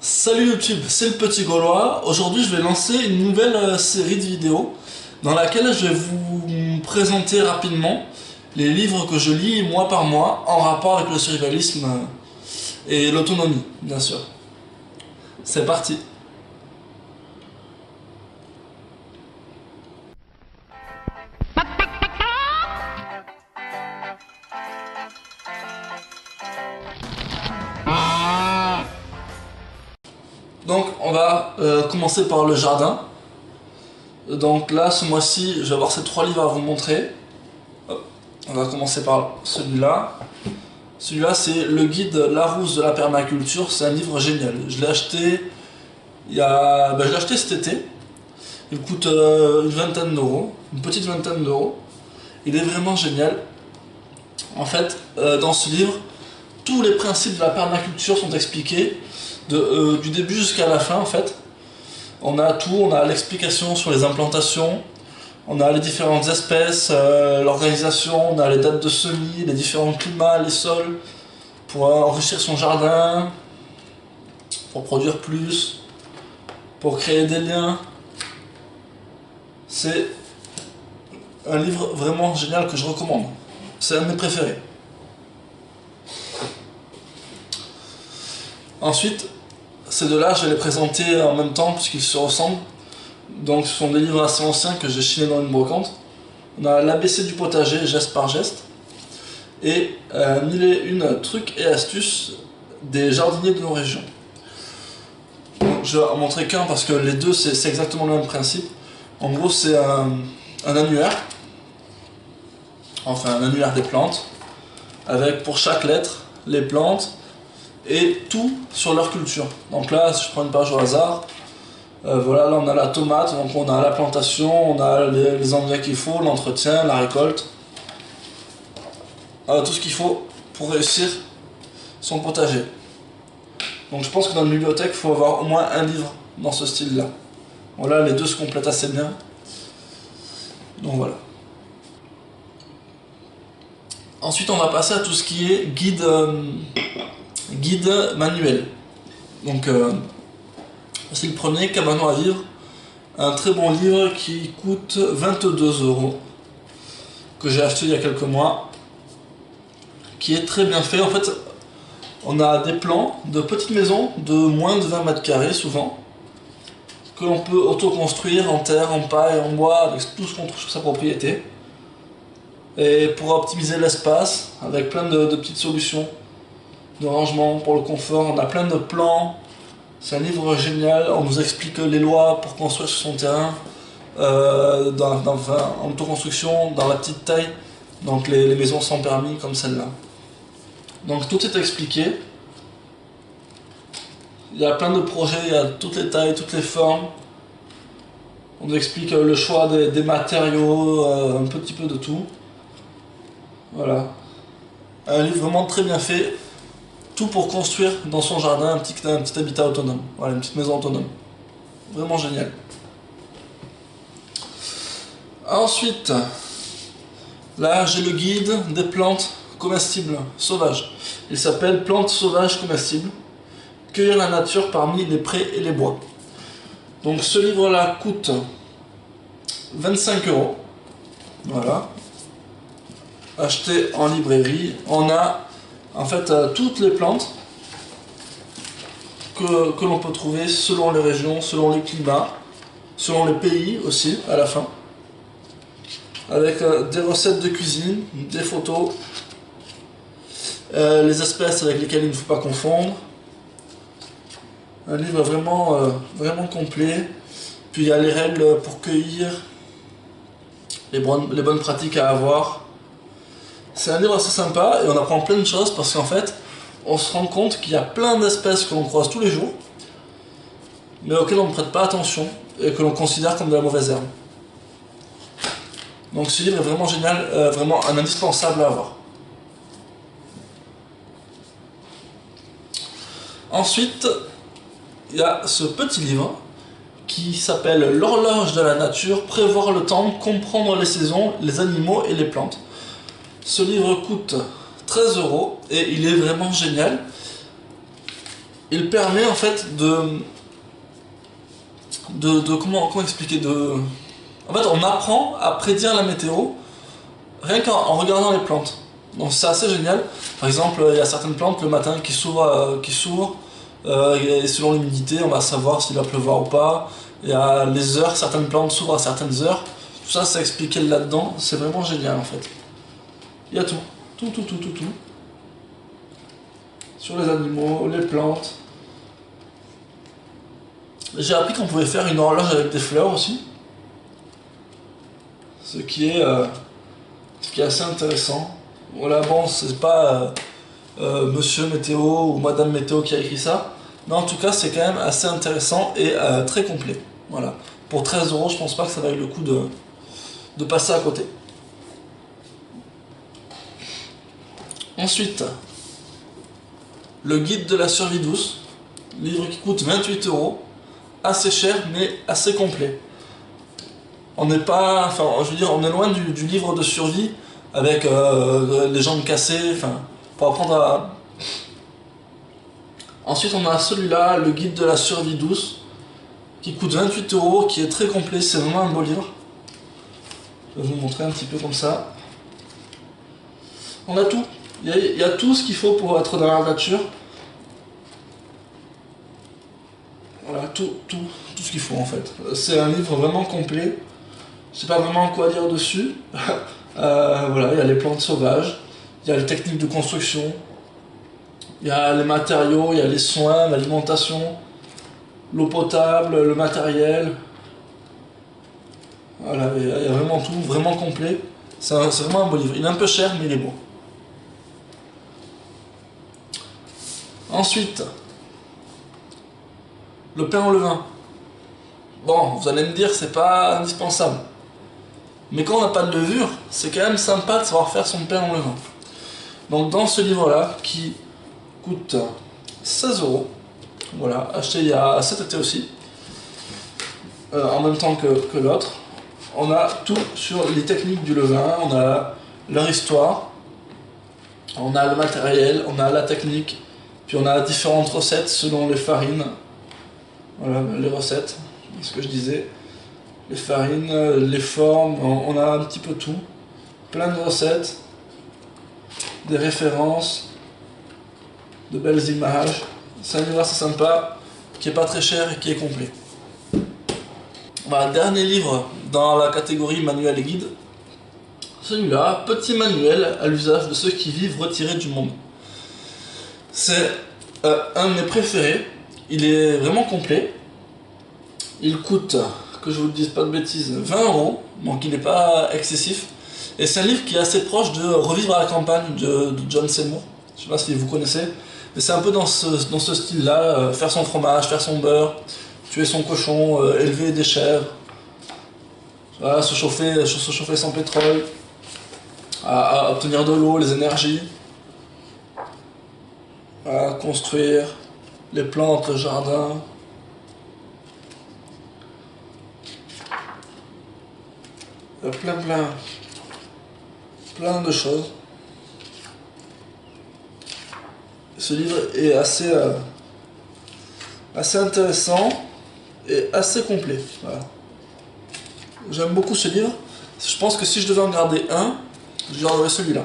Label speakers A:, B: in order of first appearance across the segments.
A: Salut YouTube, c'est le Petit Gaulois. Aujourd'hui, je vais lancer une nouvelle série de vidéos dans laquelle je vais vous présenter rapidement les livres que je lis mois par mois en rapport avec le survivalisme et l'autonomie, bien sûr. C'est parti. Donc, on va commencer par le jardin. Donc là, ce mois-ci, je vais avoir ces trois livres à vous montrer. Hop. On va commencer par celui-là. Celui-là, c'est le guide Larousse de la permaculture. C'est un livre génial. Je l'ai acheté je l'ai acheté cet été. Il coûte une vingtaine d'euros, une petite vingtaine d'euros. Il est vraiment génial. En fait, dans ce livre, tous les principes de la permaculture sont expliqués du début jusqu'à la fin en fait. On a tout, on a l'explication sur les implantations, on a les différentes espèces, l'organisation, on a les dates de semis, les différents climats, les sols, pour enrichir son jardin, pour produire plus, pour créer des liens. C'est un livre vraiment génial que je recommande. C'est un de mes préférés. Ensuite, ces deux-là, je vais les présenter en même temps puisqu'ils se ressemblent. Donc ce sont des livres assez anciens que j'ai chinés dans une brocante. On a l'ABC du potager, geste par geste. Et 1001 trucs et astuces des jardiniers de nos régions. Donc, je vais en montrer qu'un parce que les deux c'est exactement le même principe. En gros c'est un annuaire. Enfin un annuaire des plantes. Avec pour chaque lettre les plantes. Et tout sur leur culture. Donc là, si je prends une page au hasard, voilà, là on a la tomate, donc on a la plantation, on a les engrais qu'il faut, l'entretien, la récolte. Tout ce qu'il faut pour réussir son potager. Donc je pense que dans une bibliothèque, il faut avoir au moins un livre dans ce style-là. Voilà, les deux se complètent assez bien. Donc voilà. Ensuite, on va passer à tout ce qui est guide manuel. Donc c'est le premier, Cabanon à vivre, un très bon livre qui coûte 22 euros, que j'ai acheté il y a quelques mois, qui est très bien fait. En fait, on a des plans de petites maisons de moins de 20 mètres carrés souvent, que l'on peut auto-construire en terre, en paille, en bois, avec tout ce qu'on trouve sur sa propriété. Et pour optimiser l'espace, avec plein de petites solutions de rangement pour le confort, on a plein de plans. C'est un livre génial, on nous explique les lois pour construire sur son terrain, en autoconstruction, dans la petite taille, donc les maisons sans permis comme celle-là. Donc tout est expliqué. Il y a plein de projets, il y a toutes les tailles, toutes les formes. On nous explique le choix des matériaux, un petit peu de tout. Voilà. Un livre vraiment très bien fait. Tout pour construire dans son jardin un petit habitat autonome. Voilà, une petite maison autonome. Vraiment génial. Ensuite, là j'ai le guide des plantes comestibles sauvages. Il s'appelle Plantes sauvages comestibles. Cueillir la nature parmi les prés et les bois. Donc ce livre-là coûte 25 euros. Voilà. Acheté en librairie. On a en fait toutes les plantes que l'on peut trouver selon les régions, selon les climats, selon les pays aussi à la fin, avec des recettes de cuisine, des photos, les espèces avec lesquelles il ne faut pas confondre. Un livre vraiment complet. Puis il y a les règles pour cueillir, les bonnes pratiques à avoir. C'est un livre assez sympa et on apprend plein de choses parce qu'en fait, on se rend compte qu'il y a plein d'espèces que l'on croise tous les jours, mais auxquelles on ne prête pas attention et que l'on considère comme de la mauvaise herbe. Donc ce livre est vraiment génial, vraiment un indispensable à avoir. Ensuite, il y a ce petit livre qui s'appelle L'horloge de la nature, prévoir le temps, comprendre les saisons, les animaux et les plantes. Ce livre coûte 13 euros et il est vraiment génial. il permet en fait comment expliquer en fait, on apprend à prédire la météo rien qu'en regardant les plantes. Donc c'est assez génial. Par exemple, il y a certaines plantes le matin qui s'ouvrent, et selon l'humidité, on va savoir s'il va pleuvoir ou pas. Il y a les heures, certaines plantes s'ouvrent à certaines heures. Tout ça, c'est expliqué là-dedans. C'est vraiment génial en fait. Il y a tout. Tout. Sur les animaux, les plantes. J'ai appris qu'on pouvait faire une horloge avec des fleurs aussi. Ce qui est assez intéressant. Voilà, bon, c'est pas Monsieur Météo ou Madame Météo qui a écrit ça. Mais en tout cas, c'est quand même assez intéressant et très complet. Voilà. Pour 13 €, je pense pas que ça vaille le coup de passer à côté. Ensuite, le guide de la survie douce. Livre qui coûte 28 €. Assez cher, mais assez complet. On n'est pas... Enfin, je veux dire, on est loin du livre de survie avec les jambes cassées, enfin, pour apprendre à... Ensuite, on a celui-là, le guide de la survie douce, qui coûte 28 €, qui est très complet, c'est vraiment un beau livre. Je vais vous montrer un petit peu comme ça. On a tout. Il y a tout ce qu'il faut pour être dans la nature. Voilà, tout ce qu'il faut en fait. C'est un livre vraiment complet. Je sais pas vraiment quoi dire dessus. Voilà, il y a les plantes sauvages, il y a les techniques de construction, il y a les matériaux, il y a les soins, l'alimentation, l'eau potable, le matériel. Voilà, il y a vraiment tout, vraiment complet. C'est vraiment un beau livre. Il est un peu cher, mais il est beau. Ensuite, le pain au levain. Bon, vous allez me dire, c'est pas indispensable. Mais quand on n'a pas de levure, c'est quand même sympa de savoir faire son pain au levain. Donc dans ce livre-là, qui coûte 16 €, voilà, acheté il y a cet été aussi, en même temps que l'autre, on a tout sur les techniques du levain, on a leur histoire, on a le matériel, on a la technique, puis on a différentes recettes selon les farines. Voilà, les recettes, c'est ce que je disais. Les farines, les formes, on a un petit peu tout. Plein de recettes, des références, de belles images. C'est un livre assez sympa, qui est pas très cher et qui est complet. Voilà, dernier livre dans la catégorie manuel et guide. Celui-là, petit manuel à l'usage de ceux qui vivent retirés du monde. C'est un de mes préférés. Il est vraiment complet. Il coûte, que je vous dise pas de bêtises, 20 €, donc il n'est pas excessif. Et c'est un livre qui est assez proche de Revivre à la campagne de John Seymour. Je sais pas si vous connaissez, mais c'est un peu dans ce style-là, faire son fromage, faire son beurre, tuer son cochon, élever des chèvres, voilà, se chauffer sans pétrole, à obtenir de l'eau, les énergies, à construire les plantes, le jardin. Il y a plein de choses. Ce livre est assez intéressant et assez complet. Voilà. J'aime beaucoup ce livre. Je pense que si je devais en garder un, je garderais celui-là.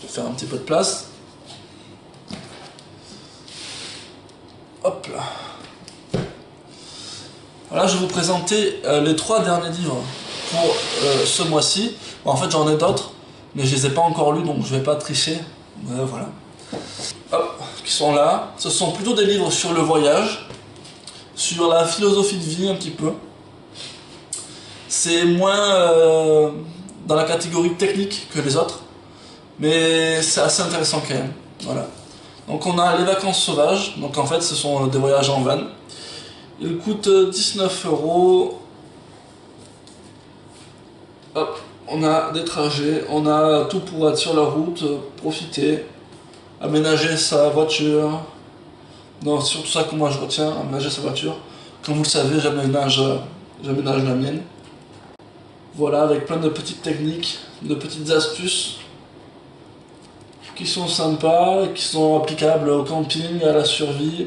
A: Je vais faire un petit peu de place. Hop là. Voilà, je vais vous présenter les 3 derniers livres pour ce mois-ci. Bon, en fait, j'en ai d'autres, mais je les ai pas encore lus, donc je vais pas tricher. Voilà. Hop, qui sont là. Ce sont plutôt des livres sur le voyage, sur la philosophie de vie un petit peu. C'est moins dans la catégorie technique que les autres, mais c'est assez intéressant quand même. Voilà. Donc on a les vacances sauvages, donc en fait ce sont des voyages en van. Il coûte 19 €. Hop, on a des trajets, on a tout pour être sur la route, profiter, aménager sa voiture. Non, c'est surtout ça que moi je retiens, aménager sa voiture. Comme vous le savez, j'aménage la mienne. Voilà, avec plein de petites techniques, de petites astuces. qui sont sympas, qui sont applicables au camping, à la survie,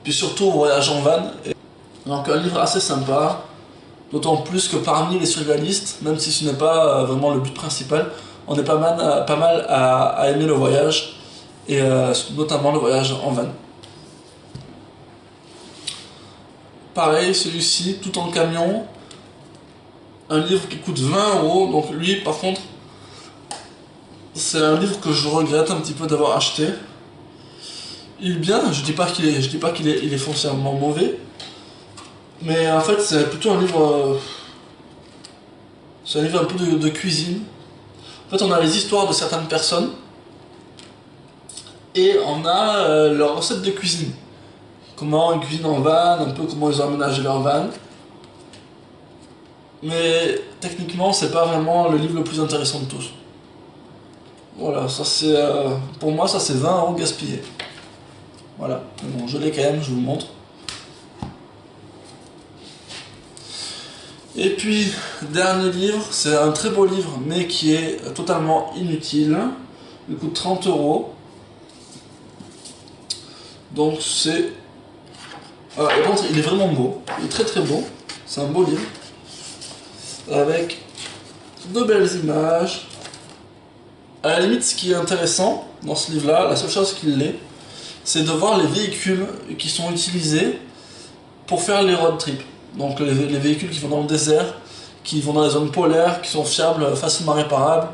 A: puis surtout au voyage en van. Donc un livre assez sympa, d'autant plus que parmi les survivalistes, même si ce n'est pas vraiment le but principal, on est pas mal à aimer le voyage, et notamment le voyage en van. Pareil, celui-ci, tout en camion, un livre qui coûte 20 €, donc lui par contre, c'est un livre que je regrette un petit peu d'avoir acheté. Il est bien, je dis pas qu'il est foncièrement mauvais, mais en fait c'est plutôt un livre, c'est un livre un peu de cuisine. En fait on a les histoires de certaines personnes, et on a leurs recettes de cuisine. Comment ils cuisinent en van, un peu comment ils ont aménagé leur van. Mais techniquement c'est pas vraiment le livre le plus intéressant de tous. Voilà, ça c'est pour moi ça c'est 20 € gaspillés. Voilà, mais bon, je l'ai quand même, je vous le montre. Et puis, dernier livre, c'est un très beau livre, mais qui est totalement inutile. Il coûte 30 €. Donc c'est... par contre, il est vraiment beau, il est très très beau. C'est un beau livre, avec de belles images. À la limite, ce qui est intéressant dans ce livre-là, la seule chose qui l'est, c'est de voir les véhicules qui sont utilisés pour faire les road trips. Donc les véhicules qui vont dans le désert, qui vont dans les zones polaires, qui sont fiables, facilement réparables,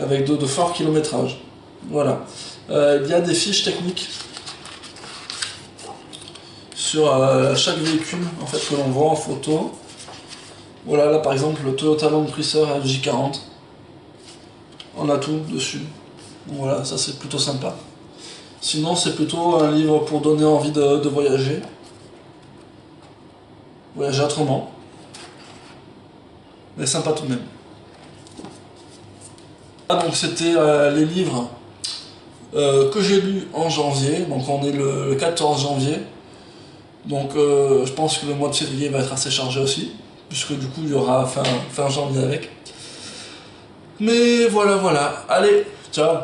A: avec de forts kilométrages. Voilà. Il y a des fiches techniques sur chaque véhicule en fait, que l'on voit en photo. Voilà, là par exemple le Toyota Land Cruiser FJ40. On a tout dessus. Donc voilà, ça c'est plutôt sympa. Sinon c'est plutôt un livre pour donner envie de voyager. Voyager autrement. Mais sympa tout de même. Ah, donc c'était les livres que j'ai lus en janvier. Donc on est le 14 janvier. Donc je pense que le mois de février va être assez chargé aussi. Puisque du coup il y aura fin janvier avec. Mais voilà. Allez, ciao.